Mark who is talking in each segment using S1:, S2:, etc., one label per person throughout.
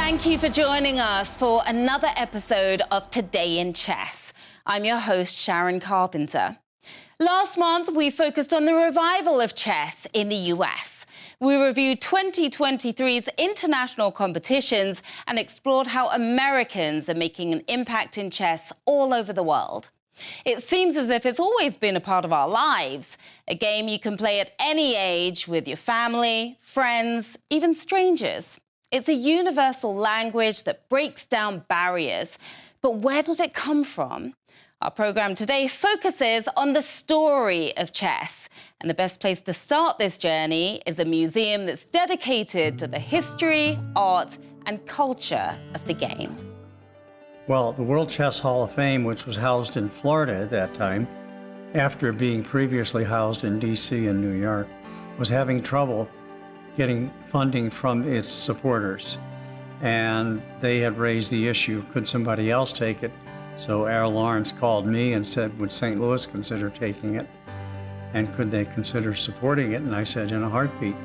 S1: Thank you for joining us for another episode of Today in Chess. I'm your host, Sharon Carpenter. Last month, we focused on the revival of chess in the US. We reviewed 2023's international competitions and explored how Americans are making an impact in chess all over the world. It seems as if it's always been a part of our lives, a game you can play at any age with your family, friends, even strangers. It's a universal language that breaks down barriers. But where did it come from? Our program today focuses on the story of chess. And the best place to start this journey is a museum that's dedicated to the history, art, and culture of the game.
S2: Well, the World Chess Hall of Fame, which was housed in Florida at that time, after being previously housed in DC and New York, was having trouble getting funding from its supporters. And they had raised the issue, could somebody else take it? So Al Lawrence called me and said, would St. Louis consider taking it? And could they consider supporting it? And I said, in a heartbeat.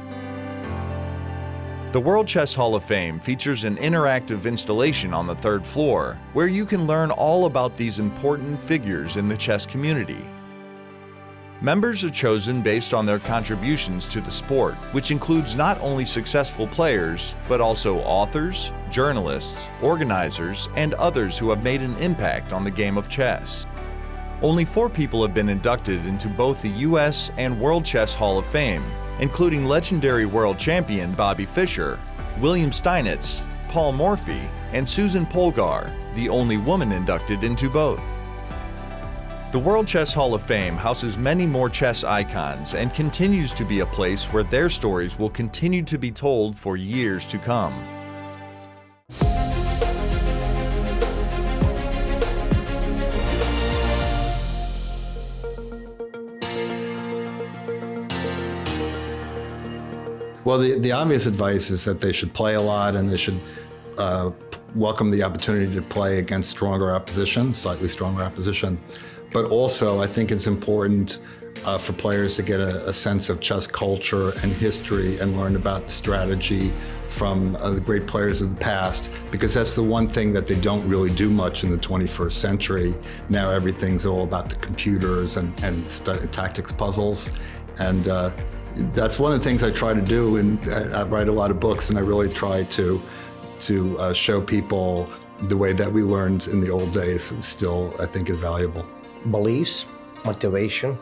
S3: The World Chess Hall of Fame features an interactive installation on the third floor where you can learn all about these important figures in the chess community. Members are chosen based on their contributions to the sport, which includes not only successful players, but also authors, journalists, organizers, and others who have made an impact on the game of chess. Only 4 people have been inducted into both the US and World Chess Hall of Fame, including legendary world champion Bobby Fischer, William Steinitz, Paul Morphy, and Susan Polgar, the only woman inducted into both. The World Chess Hall of Fame houses many more chess icons and continues to be a place where their stories will continue to be told for years to come.
S4: Well, the obvious advice is that they should play a lot and they should welcome the opportunity to play against stronger opposition, slightly stronger opposition. But also, I think it's important for players to get a sense of chess culture and history and learn about strategy from the great players of the past, because that's the one thing that they don't really do much in the 21st century. Now everything's all about the computers and tactics puzzles. And that's one of the things I try to do, and I write a lot of books, and I really try to show people the way that we learned in the old days still, I think, is valuable.
S5: Beliefs, motivation,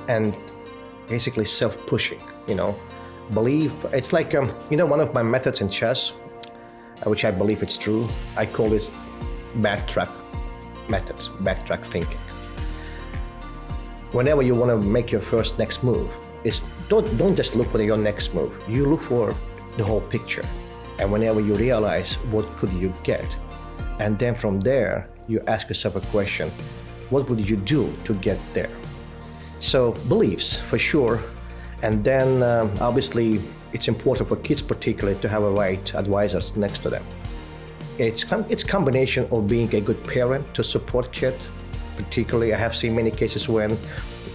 S5: and basically self-pushing, Belief, it's like, one of my methods in chess, which I believe it's true, I call it backtrack methods, backtrack thinking. Whenever you want to make your next move, don't just look for your next move. You look for the whole picture. And whenever you realize what could you get, and then from there, you ask yourself a question, what would you do to get there? So beliefs, for sure. And then obviously, it's important for kids particularly to have a right advisors next to them. It's combination of being a good parent to support kid. Particularly, I have seen many cases when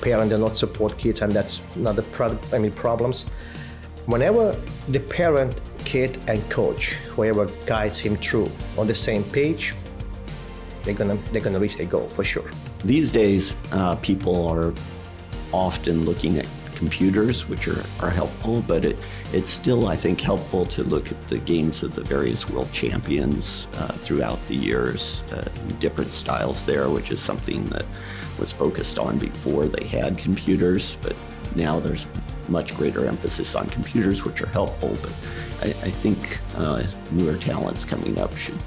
S5: parents do not support kids, and that's another problems. Whenever the parent, kid, and coach, whoever guides him through, on the same page, they're gonna reach their goal for sure.
S6: These days, people are often looking at computers, which are helpful, but it's still, I think, helpful to look at the games of the various world champions throughout the years, different styles there, which is something that was focused on before they had computers, but now there's much greater emphasis on computers, which are helpful, but I think newer talents coming up should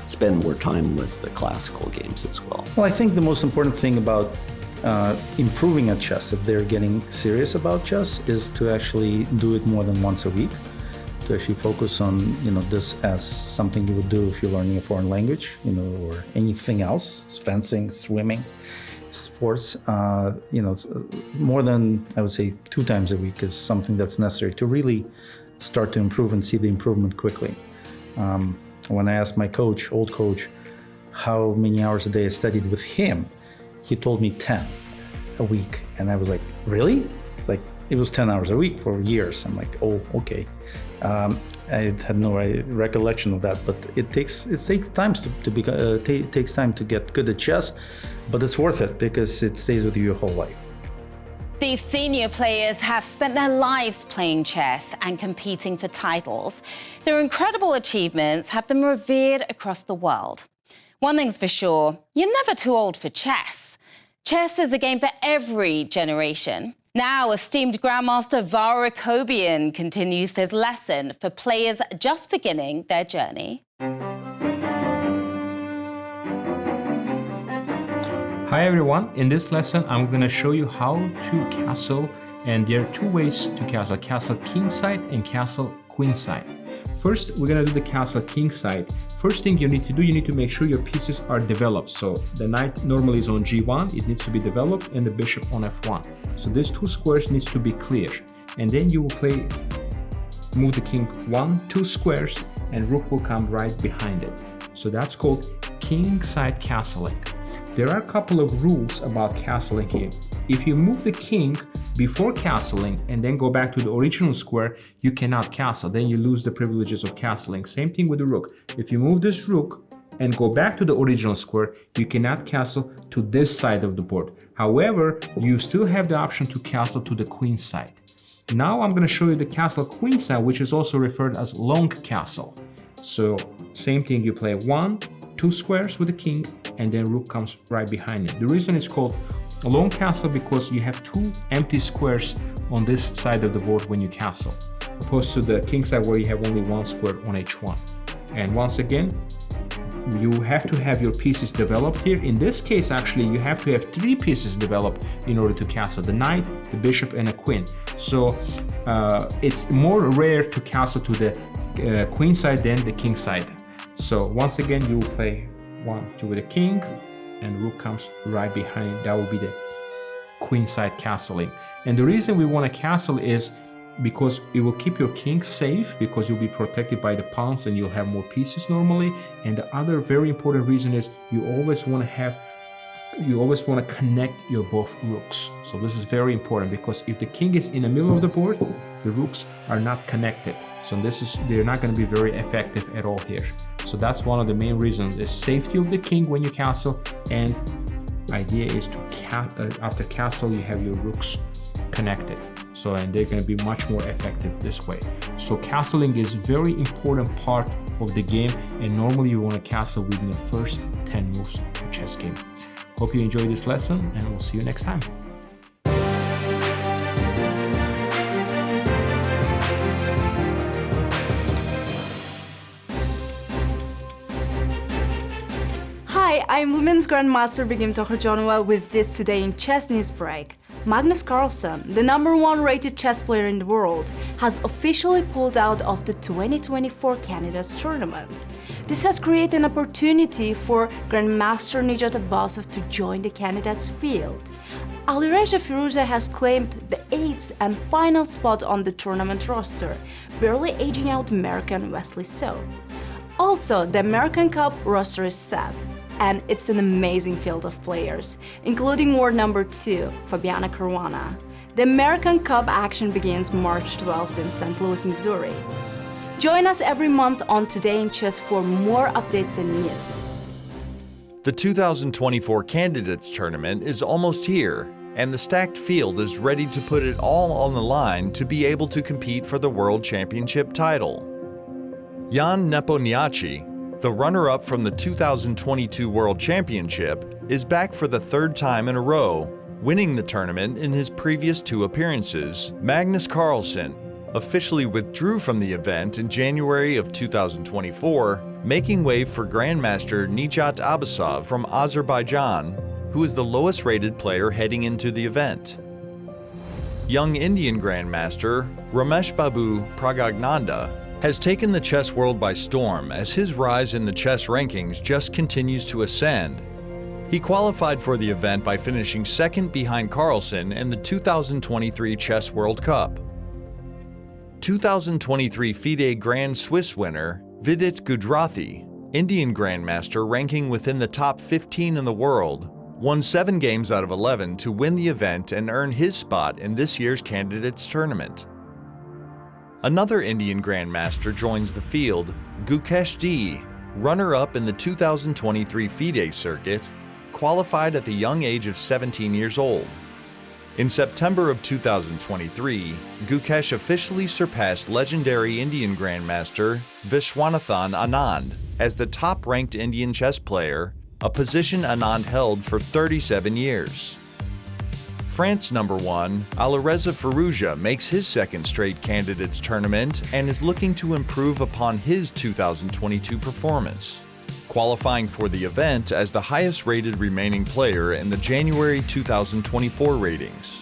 S6: spend more time with the classical games as well.
S7: Well, I think the most important thing about improving at chess, if they're getting serious about chess, is to actually do it more than once a week, to actually focus on this as something you would do if you're learning a foreign language, or anything else, fencing, swimming, sports. More than, I would say, 2 times a week is something that's necessary to really start to improve and see the improvement quickly. When I asked my coach, old coach, how many hours a day I studied with him, he told me 10 a week. And I was like, really? Like, it was 10 hours a week for years. I'm like, oh, okay. I had no recollection of that, but it takes time takes time to get good at chess, but it's worth it because it stays with you your whole life.
S1: These senior players have spent their lives playing chess and competing for titles. Their incredible achievements have them revered across the world. One thing's for sure, you're never too old for chess. Chess is a game for every generation. Now, esteemed Grandmaster Akobian continues his lesson for players just beginning their journey.
S8: Hi everyone, in this lesson I'm going to show you how to castle, and there are two ways to castle kingside and castle queenside. First, we're going to do the castle kingside. First thing you need to do, you need to make sure your pieces are developed. So the knight normally is on g1, it needs to be developed, and the bishop on f1. So these two squares needs to be clear. And then you will move the king 2 squares, and rook will come right behind it. So that's called kingside castling. There are a couple of rules about castling here. If you move the king before castling and then go back to the original square, you cannot castle. Then you lose the privileges of castling. Same thing with the rook. If you move this rook and go back to the original square, you cannot castle to this side of the board. However, you still have the option to castle to the queen side. Now I'm going to show you the castle queen side, which is also referred as long castle. So same thing, you play 2 squares with the king, and then rook comes right behind it. The reason it's called a long castle because you have 2 empty squares on this side of the board when you castle, opposed to the king side where you have only 1 square on h1. And once again, you have to have your pieces developed here. In this case, actually, you have to have 3 pieces developed in order to castle: the knight, the bishop, and a queen. So it's more rare to castle to the queen side than the king side. So once again, you will play 1-2 with the king, and rook comes right behind it. That will be the queen side castling. And the reason we want to castle is because it will keep your king safe, because you'll be protected by the pawns and you'll have more pieces normally. And the other very important reason is you always want to connect your both rooks. So this is very important, because if the king is in the middle of the board, the rooks are not connected. So they're not going to be very effective at all here. So that's one of the main reasons, is safety of the king when you castle, and idea is to after castle you have your rooks connected. So, and they're going to be much more effective this way. So castling is very important part of the game, and normally you want to castle within the first 10 moves of a chess game. Hope you enjoyed this lesson, and we'll see you next time.
S9: Hi, I'm Women's Grandmaster Begim Tokarjonova with this Today in Chess News Break. Magnus Carlsen, the #1 rated chess player in the world, has officially pulled out of the 2024 Candidates Tournament. This has created an opportunity for Grandmaster Nijat Abbasov to join the candidates field. Alireza Firuza has claimed the 8th and final spot on the tournament roster, barely edging out American Wesley So. Also, the American Cup roster is set, and it's an amazing field of players, including world #2, Fabiana Caruana. The American Cup action begins March 12th in St. Louis, Missouri. Join us every month on Today in Chess for more updates and news.
S3: The 2024 Candidates Tournament is almost here, and the stacked field is ready to put it all on the line to be able to compete for the World Championship title. Jan Nepomniachtchi, the runner-up from the 2022 World Championship, is back for the 3rd time in a row, winning the tournament in his previous 2 appearances. Magnus Carlsen officially withdrew from the event in January of 2024, making way for Grandmaster Nijat Abbasov from Azerbaijan, who is the lowest-rated player heading into the event. Young Indian Grandmaster Ramesh Babu Pragagnanda has taken the chess world by storm as his rise in the chess rankings just continues to ascend. He qualified for the event by finishing 2nd behind Carlsen in the 2023 Chess World Cup. 2023 FIDE Grand Swiss winner Vidit Gudrathi, Indian Grandmaster ranking within the top 15 in the world, won 7 games out of 11 to win the event and earn his spot in this year's Candidates Tournament. Another Indian Grandmaster joins the field, Gukesh D, runner-up in the 2023 FIDE circuit, qualified at the young age of 17 years old. In September of 2023, Gukesh officially surpassed legendary Indian Grandmaster Vishwanathan Anand as the top-ranked Indian chess player, a position Anand held for 37 years. France #1, Alireza Firouzja makes his second straight candidates tournament and is looking to improve upon his 2022 performance, qualifying for the event as the highest-rated remaining player in the January 2024 ratings.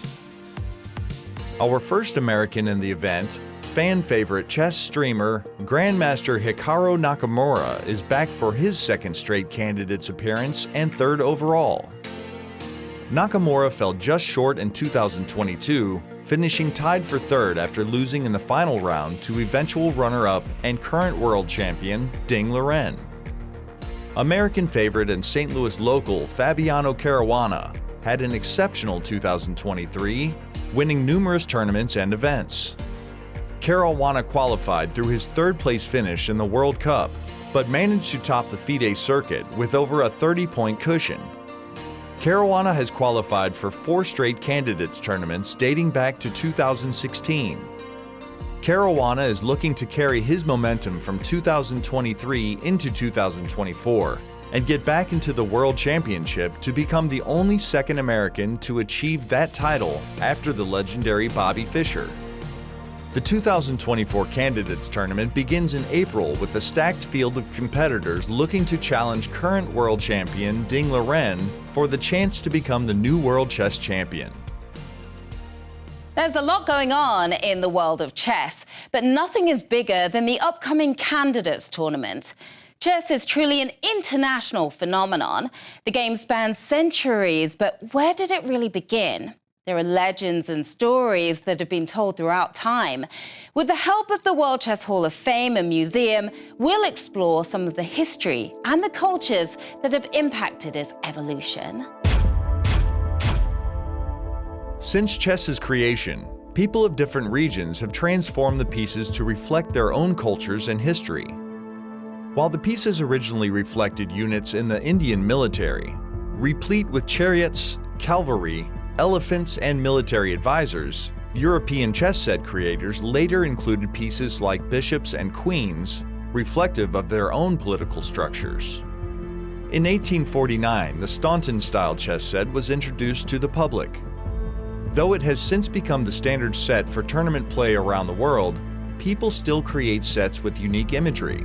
S3: Our first American in the event, fan-favorite chess streamer, Grandmaster Hikaru Nakamura is back for his second straight candidates appearance and third overall. Nakamura fell just short in 2022, finishing tied for third after losing in the final round to eventual runner-up and current world champion Ding Liren. American favorite and St. Louis local Fabiano Caruana had an exceptional 2023, winning numerous tournaments and events. Caruana qualified through his third-place finish in the World Cup, but managed to top the FIDE circuit with over a 30-point cushion. Caruana has qualified for 4 straight candidates tournaments dating back to 2016. Caruana is looking to carry his momentum from 2023 into 2024 and get back into the World Championship to become the only second American to achieve that title after the legendary Bobby Fischer. The 2024 Candidates Tournament begins in April with a stacked field of competitors looking to challenge current world champion Ding Liren for the chance to become the new world chess champion.
S1: There's a lot going on in the world of chess, but nothing is bigger than the upcoming Candidates Tournament. Chess is truly an international phenomenon. The game spans centuries, but where did it really begin? There are legends and stories that have been told throughout time. With the help of the World Chess Hall of Fame and Museum, we'll explore some of the history and the cultures that have impacted its evolution.
S3: Since chess's creation, people of different regions have transformed the pieces to reflect their own cultures and history. While the pieces originally reflected units in the Indian military, replete with chariots, cavalry, elephants, and military advisors, European chess set creators later included pieces like bishops and queens, reflective of their own political structures. In 1849, the Staunton-style chess set was introduced to the public. Though it has since become the standard set for tournament play around the world, people still create sets with unique imagery.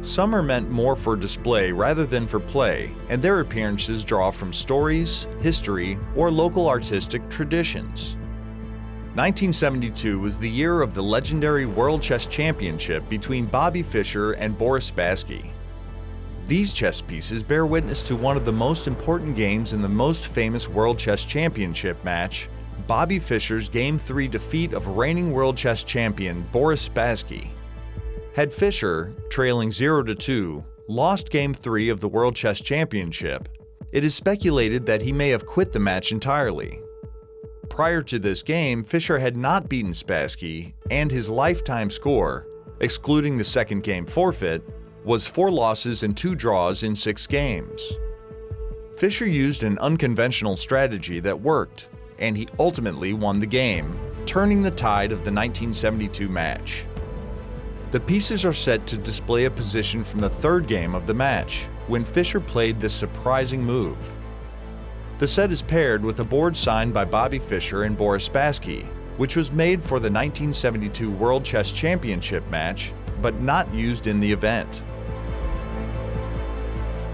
S3: Some are meant more for display rather than for play, and their appearances draw from stories, history, or local artistic traditions. 1972 was the year of the legendary World Chess Championship between Bobby Fischer and Boris Spassky. These chess pieces bear witness to one of the most important games in the most famous World Chess Championship match, Bobby Fischer's Game 3 defeat of reigning World Chess Champion Boris Spassky. Had Fischer, trailing 0-2, lost Game 3 of the World Chess Championship, it is speculated that he may have quit the match entirely. Prior to this game, Fischer had not beaten Spassky, and his lifetime score, excluding the second game forfeit, was 4 losses and 2 draws in 6 games. Fischer used an unconventional strategy that worked, and he ultimately won the game, turning the tide of the 1972 match. The pieces are set to display a position from the third game of the match, when Fischer played this surprising move. The set is paired with a board signed by Bobby Fischer and Boris Spassky, which was made for the 1972 World Chess Championship match, but not used in the event.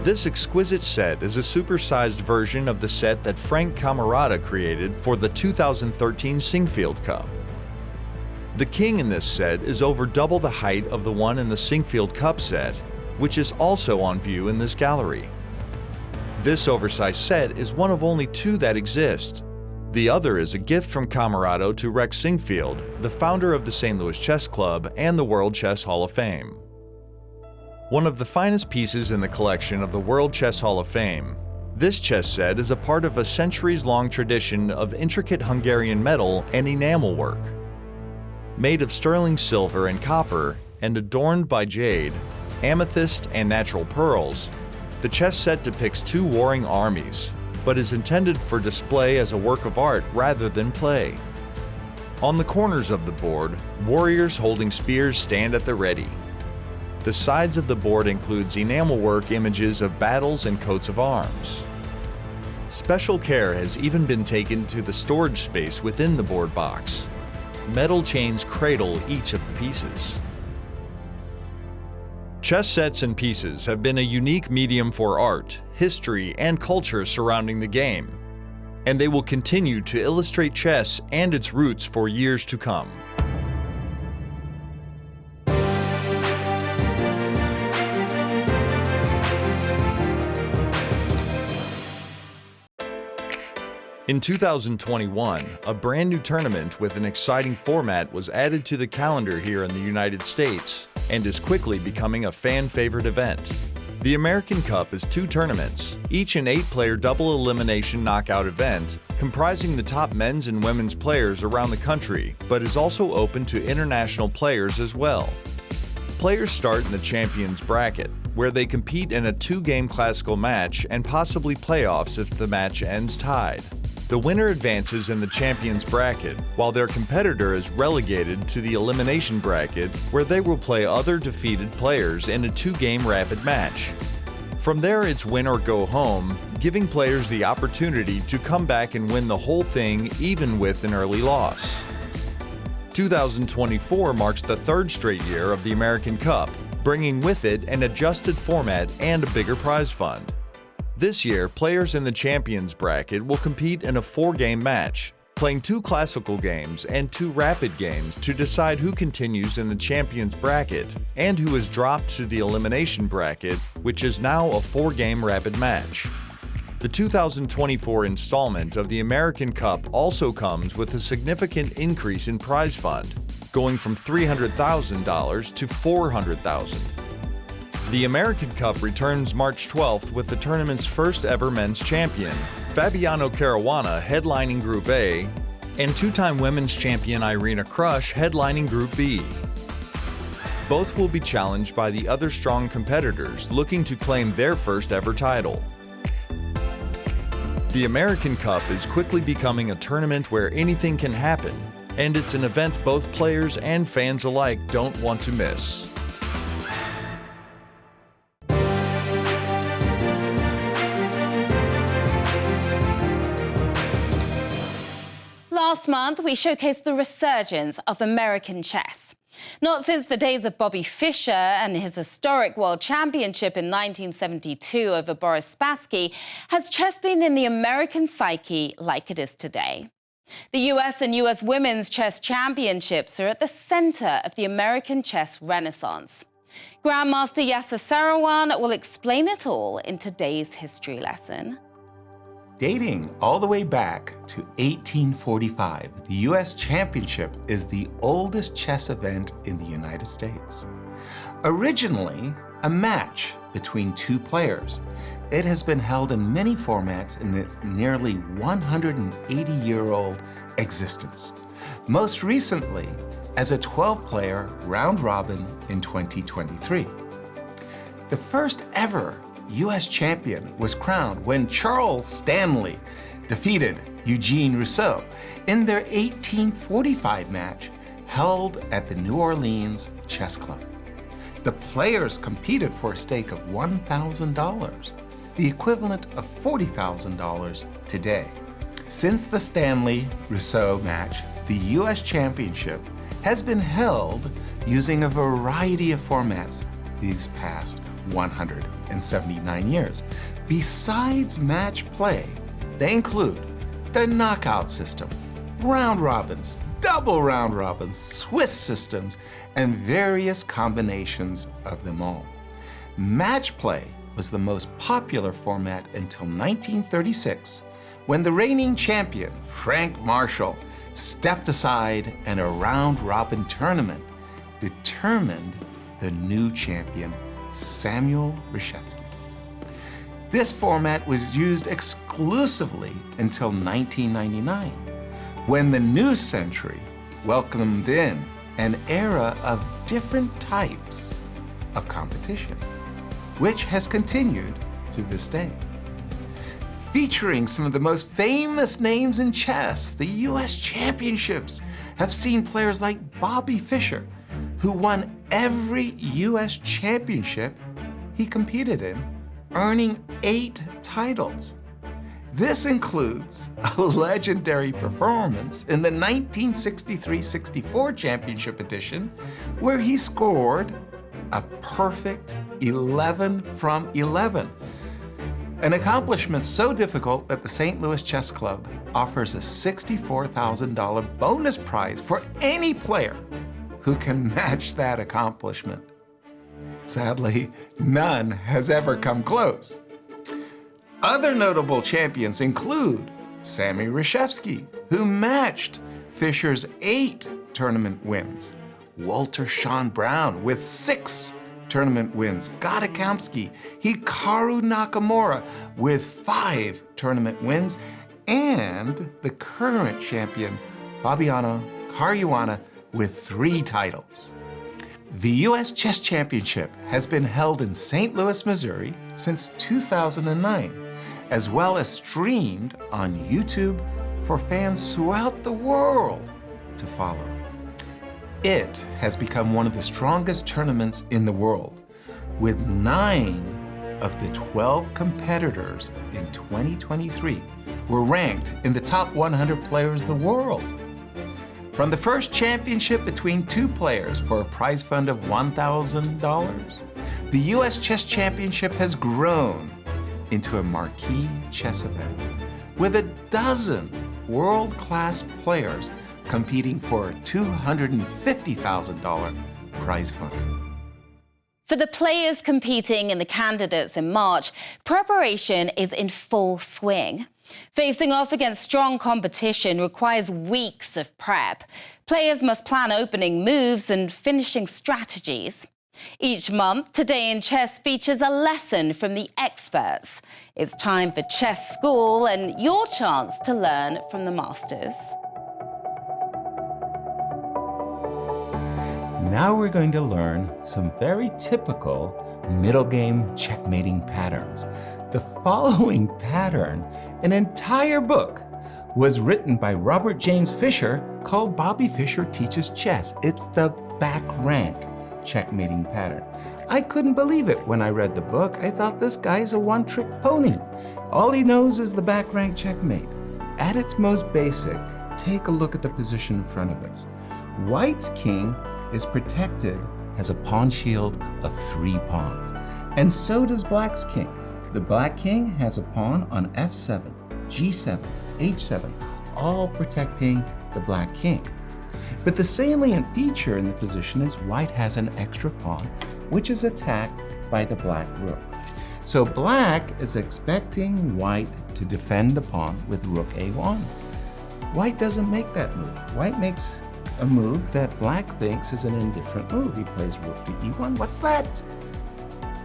S3: This exquisite set is a supersized version of the set that Frank Camarata created for the 2013 Singfield Cup. The king in this set is over double the height of the one in the Singfield Cup set, which is also on view in this gallery. This oversized set is one of only 2 that exist. The other is a gift from Camarado to Rex Singfield, the founder of the St. Louis Chess Club and the World Chess Hall of Fame. One of the finest pieces in the collection of the World Chess Hall of Fame, this chess set is a part of a centuries-long tradition of intricate Hungarian metal and enamel work. Made of sterling silver and copper and adorned by jade, amethyst, and natural pearls, the chess set depicts two warring armies, but is intended for display as a work of art rather than play. On the corners of the board, warriors holding spears stand at the ready. The sides of the board includes enamelwork images of battles and coats of arms. Special care has even been taken to the storage space within the board box. Metal chains cradle each of the pieces. Chess sets and pieces have been a unique medium for art, history, and culture surrounding the game, and they will continue to illustrate chess and its roots for years to come. In 2021, a brand new tournament with an exciting format was added to the calendar here in the United States and is quickly becoming a fan-favorite event. The American Cup is 2 tournaments, each an 8-player double elimination knockout event comprising the top men's and women's players around the country, but is also open to international players as well. Players start in the champions bracket, where they compete in a 2-game classical match and possibly playoffs if the match ends tied. The winner advances in the champions bracket, while their competitor is relegated to the elimination bracket, where they will play other defeated players in a 2-game rapid match. From there, it's win or go home, giving players the opportunity to come back and win the whole thing even with an early loss. 2024 marks the 3rd straight year of the American Cup, bringing with it an adjusted format and a bigger prize fund. This year, players in the champions bracket will compete in a 4-game match, playing 2 classical games and 2 rapid games to decide who continues in the champions bracket and who is dropped to the elimination bracket, which is now a 4-game rapid match. The 2024 installment of the American Cup also comes with a significant increase in prize fund, going from $300,000 to $400,000. The American Cup returns March 12th with the tournament's first ever men's champion, Fabiano Caruana, headlining Group A, and 2-time women's champion Irina Krush headlining Group B. Both will be challenged by the other strong competitors looking to claim their first ever title. The American Cup is quickly becoming a tournament where anything can happen, and it's an event both players and fans alike don't want to miss.
S1: Last month, we showcased the resurgence of American chess. Not since the days of Bobby Fischer and his historic world championship in 1972 over Boris Spassky has chess been in the American psyche like it is today. The US and US Women's Chess Championships are at the center of the American chess renaissance. Grandmaster Yasser Seirawan will explain it all in today's history lesson.
S10: Dating all the way back to 1845, the U.S. Championship is the oldest chess event in the United States. Originally a match between 2 players, it has been held in many formats in its nearly 180-year-old existence. Most recently as a 12-player round robin in 2023. The first ever U.S. champion was crowned when Charles Stanley defeated Eugene Rousseau in their 1845 match held at the New Orleans Chess Club. The players competed for a stake of $1,000, the equivalent of $40,000 today. Since the Stanley-Rousseau match, the U.S. Championship has been held using a variety of formats these past 179 years. Besides match play, they include the knockout system, round robins, double round robins, Swiss systems, and various combinations of them all. Match play was the most popular format until 1936, when the reigning champion, Frank Marshall, stepped aside and a round robin tournament determined the new champion, Samuel Reshevsky. This format was used exclusively until 1999, when the new century welcomed in an era of different types of competition, which has continued to this day. Featuring some of the most famous names in chess, the US Championships have seen players like Bobby Fischer, who won every US Championship he competed in, earning 8 titles. This includes a legendary performance in the 1963-64 Championship edition, where he scored a perfect 11 from 11. An accomplishment so difficult that the St. Louis Chess Club offers a $64,000 bonus prize for any player who can match that accomplishment. Sadly, none has ever come close. Other notable champions include Sammy Reshevsky, who matched Fischer's 8 tournament wins, Walter Sean Brown with 6 tournament wins, Gata Kamsky, Hikaru Nakamura with 5 tournament wins, and the current champion, Fabiano Caruana, with 3 titles. The U.S. Chess Championship has been held in St. Louis, Missouri since 2009, as well as streamed on YouTube for fans throughout the world to follow. It has become one of the strongest tournaments in the world, with 9 of the 12 competitors in 2023 were ranked in the top 100 players of the world. From the first championship between 2 players for a prize fund of $1,000, the U.S. Chess Championship has grown into a marquee chess event with a dozen world-class players competing for a $250,000 prize fund.
S1: For the players competing and the candidates in March, preparation is in full swing. Facing off against strong competition requires weeks of prep. Players must plan opening moves and finishing strategies. Each month, Today in Chess features a lesson from the experts. It's time for Chess School and your chance to learn from the masters.
S8: Now we're going to learn some very typical middle game checkmating patterns. The following pattern, an entire book, was written by Robert James Fischer called Bobby Fischer Teaches Chess. It's the back rank checkmating pattern. I couldn't believe it when I read the book. I thought this guy's a one-trick pony. All he knows is the back rank checkmate. At its most basic, take a look at the position in front of us. White's king is protected as a pawn shield of 3 pawns, and so does Black's king. The Black king has a pawn on f7, g7, h7, all protecting the Black king. But the salient feature in the position is White has an extra pawn, which is attacked by the Black rook. So Black is expecting White to defend the pawn with rook a1. White doesn't make that move. White makes a move that Black thinks is an indifferent move. He plays rook to e1. What's that?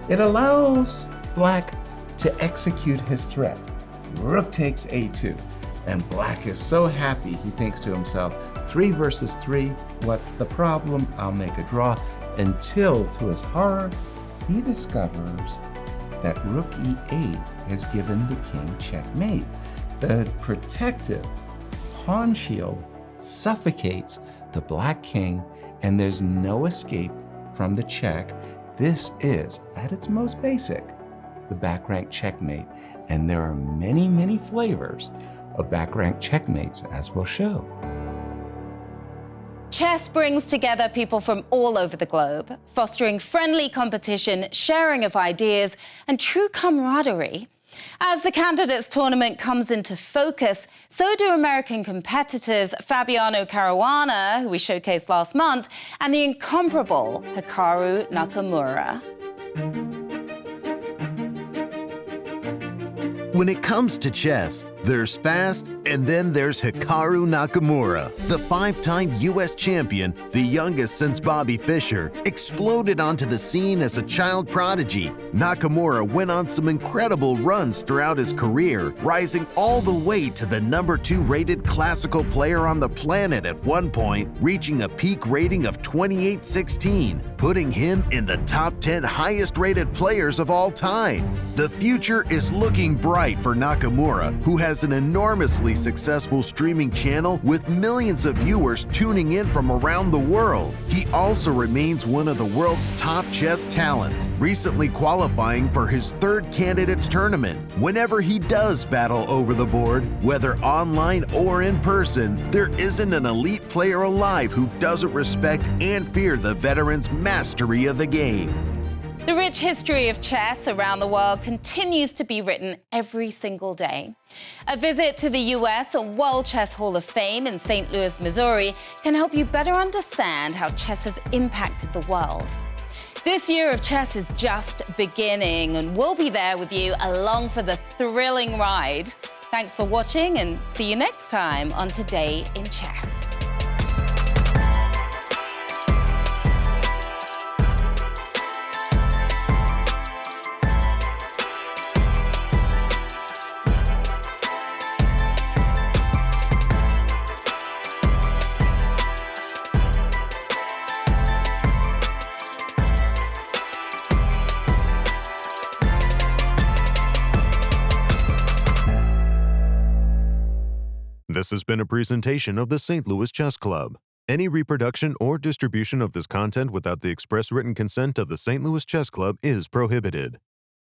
S8: It allows Black to execute his threat. Rook takes a2. And Black is so happy, he thinks to himself, 3 versus 3, what's the problem? I'll make a draw. Until, to his horror, he discovers that rook e8 has given the king checkmate. The protective pawn shield suffocates the Black king, and there's no escape from the check. This is, at its most basic, the back rank checkmate, and there are many, many flavors of back rank checkmates, as we'll show.
S1: Chess brings together people from all over the globe, fostering friendly competition, sharing of ideas, and true camaraderie. As the candidates tournament comes into focus, so do American competitors Fabiano Caruana, who we showcased last month, and the incomparable Hikaru Nakamura.
S11: When it comes to chess, There's fast, and then there's Hikaru Nakamura. The 5-time U.S. champion, the youngest since Bobby Fischer, exploded onto the scene as a child prodigy. Nakamura went on some incredible runs throughout his career, rising all the way to the number 2 rated classical player on the planet at one point, reaching a peak rating of 2816, putting him in the top 10 highest rated players of all time. The future is looking bright for Nakamura, who has an enormously successful streaming channel with millions of viewers tuning in from around the world. He also remains one of the world's top chess talents, recently qualifying for his 3rd candidates tournament. Whenever he does battle over the board, whether online or in person, there isn't an elite player alive who doesn't respect and fear the veteran's mastery of the game.
S1: The rich history of chess around the world continues to be written every single day. A visit to the US and World Chess Hall of Fame in St. Louis, Missouri can help you better understand how chess has impacted the world. This year of chess is just beginning, and we'll be there with you along for the thrilling ride. Thanks for watching, and see you next time on Today in Chess.
S11: This has been a presentation of the St. Louis Chess Club. Any reproduction or distribution of this content without the express written consent of the St. Louis Chess Club is prohibited.